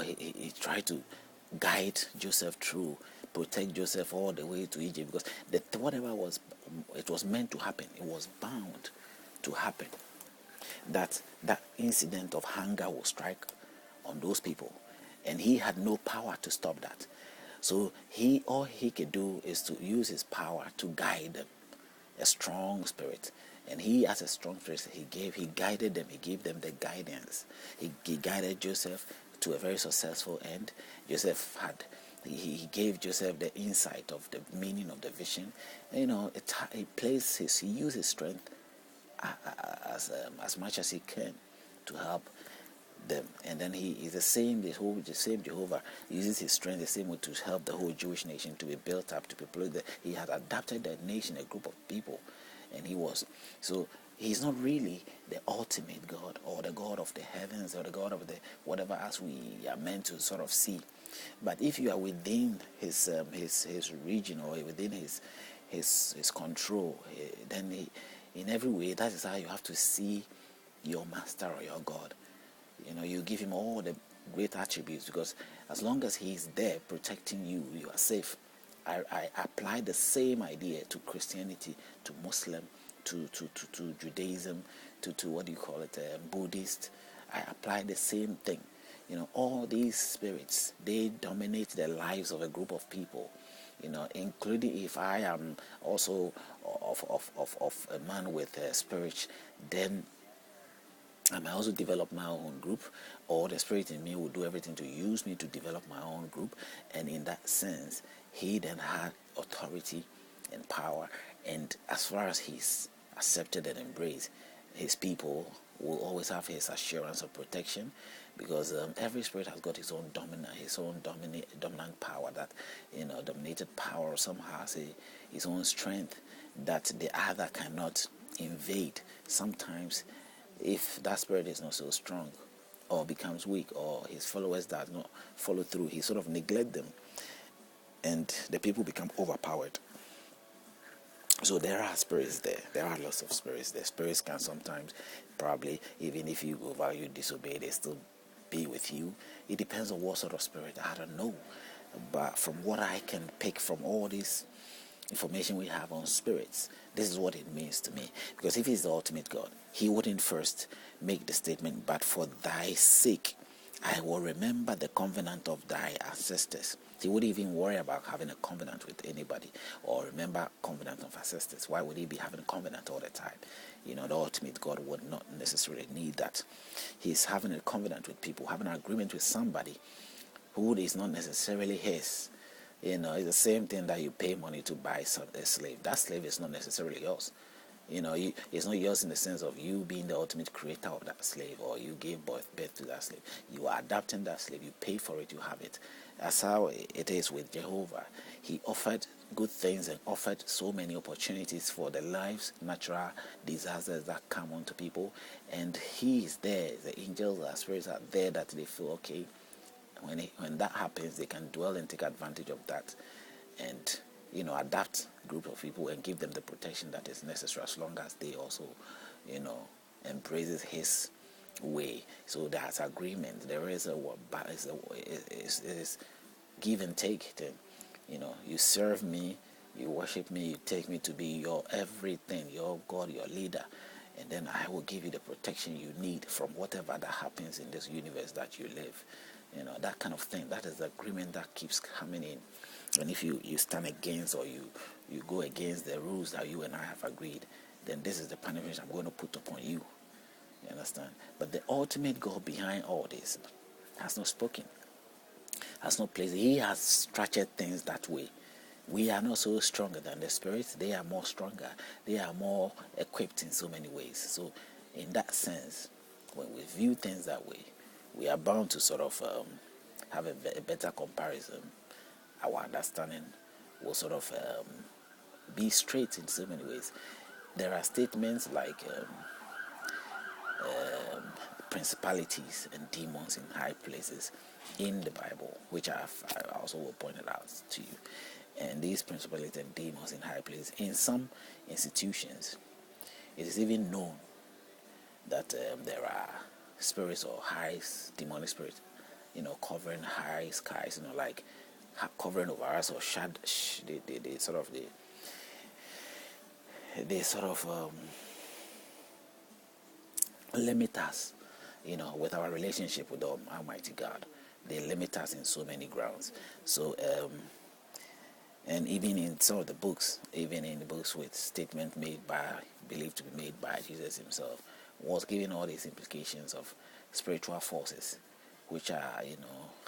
He tried to guide Joseph through, protect Joseph all the way to Egypt, because whatever it was meant to happen, it was bound to happen. That incident of hunger will strike on those people, and he had no power to stop that. So all he could do is to use his power to guide them, a strong spirit. And he, as a strong spirit, he guided them, he gave them the guidance. He guided Joseph to a very successful end. He gave Joseph the insight of the meaning of the vision. He used his strength as much as he can to help them. And then he is the same Jehovah uses his strength the same way to help the whole Jewish nation to be built up, to people that he had adapted the nation, a group of people. And he's not really the ultimate God, or the God of the heavens, or the God of the whatever as we are meant to sort of see. But if you are within his region, or within his control, then in every way, that is how you have to see your master or your God. You give him all the great attributes, because as long as he's there protecting you, you are safe. I apply the same idea to Christianity, to Muslim, to Judaism, to what do you call it, Buddhist. I apply the same thing. All these spirits, they dominate the lives of a group of people. Including if I am also of a man with a spirit, then I might also develop my own group, or the spirit in me will do everything to use me to develop my own group. And in that sense, he then had authority and power. And as far as he's accepted and embraced, his people will always have his assurance of protection, because every spirit has got his own dominant power, that dominated power, or somehow say his own strength that the other cannot invade. Sometimes, if that spirit is not so strong, or becomes weak, or his followers does not follow through, he sort of neglect them, and the people become overpowered. So there are spirits there. There are lots of spirits. The spirits can sometimes, probably, even if you disobey, they still be with you. It depends on what sort of spirit. I don't know. But from what I can pick from all this information we have on spirits, this is what it means to me. Because if he's the ultimate God, he wouldn't first make the statement, but for thy sake, I will remember the covenant of thy ancestors. He wouldn't even worry about having a covenant with anybody, or remember covenant of ancestors. Why would he be having a covenant all the time? The ultimate God would not necessarily need that. He's having a covenant with people, having an agreement with somebody who is not necessarily his. It's the same thing that you pay money to buy a slave. That slave is not necessarily yours. It's not yours in the sense of you being the ultimate creator of that slave, or you gave birth to that slave. You are adopting that slave. You pay for it. You have it. That's how it is with Jehovah. He offered good things and offered so many opportunities for the lives, natural disasters that come onto people. And he is there. The angels, the spirits are there, that they feel okay. When that happens, they can dwell and take advantage of that, and adapt group of people and give them the protection that is necessary, as long as they also embraces his way. So there's agreement. There is is give and take thing. You serve me, you worship me, you take me to be your everything, your God, your leader, and then I will give you the protection you need from whatever that happens in this universe that you live. That kind of thing. That is the agreement that keeps coming in. And if you stand against, or you go against the rules that you and I have agreed, then this is the punishment I'm going to put upon you. You understand? But the ultimate God behind all this has not spoken, has not placed. He has structured things that way. We are not so stronger than the spirits. They are more stronger. They are more equipped in so many ways. So in that sense, when we view things that way, we are bound to sort of have a better comparison. Our understanding will sort of be straight in so many ways. There are statements like principalities and demons in high places in the Bible, which I also will point it out to you. And these principalities and demons in high places, in some institutions, it is even known that there are spirits or high demonic spirits covering high skies, like covering over us, or they sort of limit us, with our relationship with the Almighty God. They limit us in so many grounds. So, and even in some of the books, even in the books with statement believed to be made by Jesus himself, was giving all these implications of spiritual forces, which are,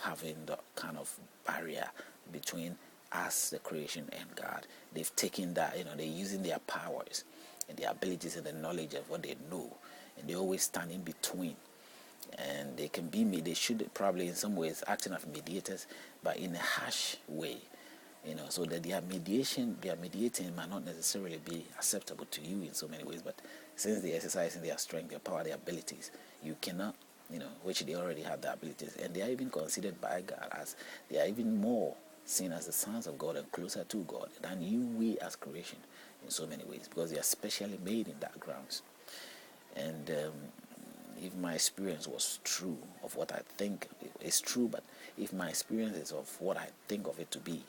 having the kind of barrier between us, the creation, and God. They've taken that, they're using their powers and their abilities and the knowledge of what they know, and they always stand in between. And they should probably in some ways acting as mediators, but in a harsh way, so that their mediating might not necessarily be acceptable to you in so many ways. But since they exercise in their strength, their power, their abilities, you cannot, which they already have the abilities, and they are even considered by God as, they are even more seen as the sons of God and closer to God than we as creation in so many ways, because they are specially made in that grounds. And if my experience was true of what I think is true, but if my experience is of what I think of it to be,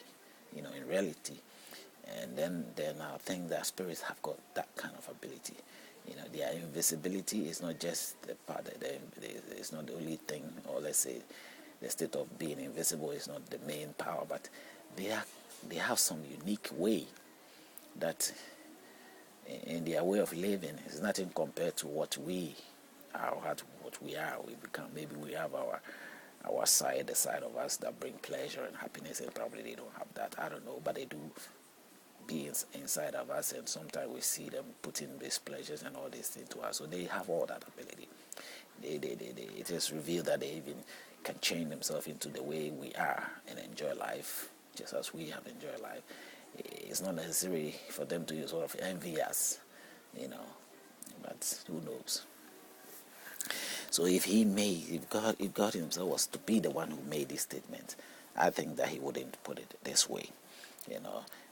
in reality, and then I think that spirits have got that kind of ability. Their invisibility is not just the part it's not the only thing, or let's say the state of being invisible is not the main power, but they have some unique way that in their way of living is nothing compared to what we are, what we are. We become, maybe we have our side, the side of us that bring pleasure and happiness, and probably they don't have that. I don't know, but they do be inside of us, and sometimes we see them putting these pleasures and all these things to us. So they have all that ability. It is revealed that they even can change themselves into the way we are and enjoy life just as we have enjoyed life. It's not necessary for them to sort of envy us, but who knows? So if God himself was to be the one who made this statement, I think that he wouldn't put it this way,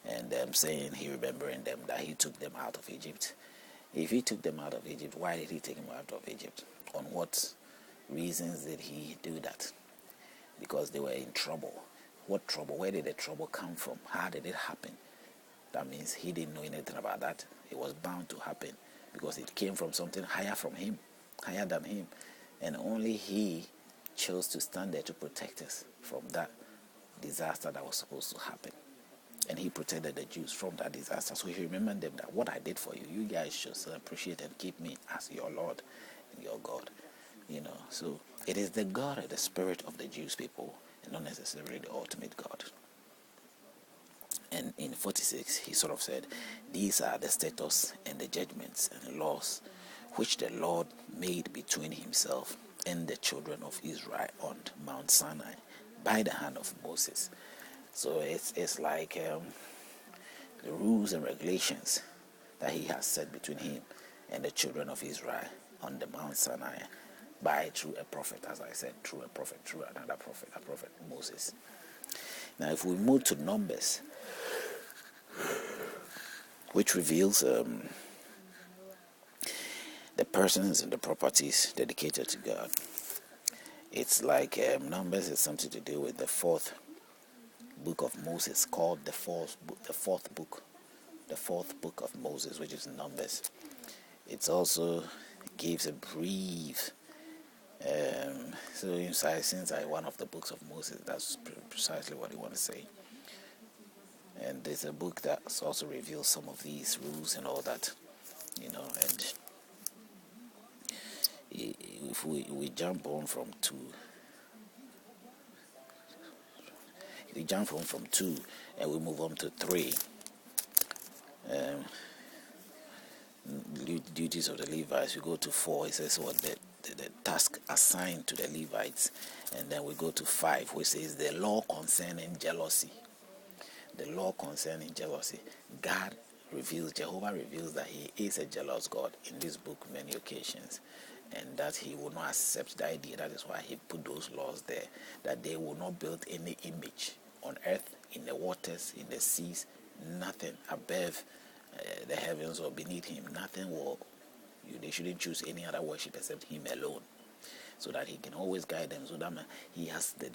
and them saying he remembering them that he took them out of Egypt. If he took them out of Egypt, why did he take them out of Egypt? On what reasons did he do that? Because they were in trouble. What trouble? Where did the trouble come from? How did it happen? That means he didn't know anything about that. It was bound to happen because it came from something higher than him. And only he chose to stand there to protect us from that disaster that was supposed to happen. And he protected the Jews from that disaster. So he remembered them that what I did for you, you guys should appreciate and keep me as your Lord and your God. So it is the God and the Spirit of the Jews people, and not necessarily the ultimate God. And in 46, he sort of said, these are the status and the judgments and the laws which the Lord made between himself and the children of Israel on Mount Sinai by the hand of Moses. So it's like the rules and regulations that he has set between him and the children of Israel on the Mount Sinai through a prophet, as I said, through another prophet, a prophet Moses. Now if we move to Numbers, which reveals the persons and the properties dedicated to God. It's like Numbers is something to do with the fourth book of Moses, called the fourth book of Moses, which is Numbers. It also gives a brief. So inside, since one of the books of Moses, that's precisely what he want to say. And there's a book that also reveals some of these rules and all that, and if we jump on from 2, we jump on from 2 and we move on to 3, duties of the Levites. We go to 4, it says what the task assigned to the Levites, and then we go to 5, which says the law concerning jealousy. The law concerning jealousy. Jehovah reveals that he is a jealous God in this book many occasions, and that he will not accept the idea. That is why he put those laws there, that they will not build any image on earth, in the waters, in the seas, nothing above the heavens or beneath him. Nothing will. They shouldn't choose any other worship except him alone. so that he can always guide them. So that he has the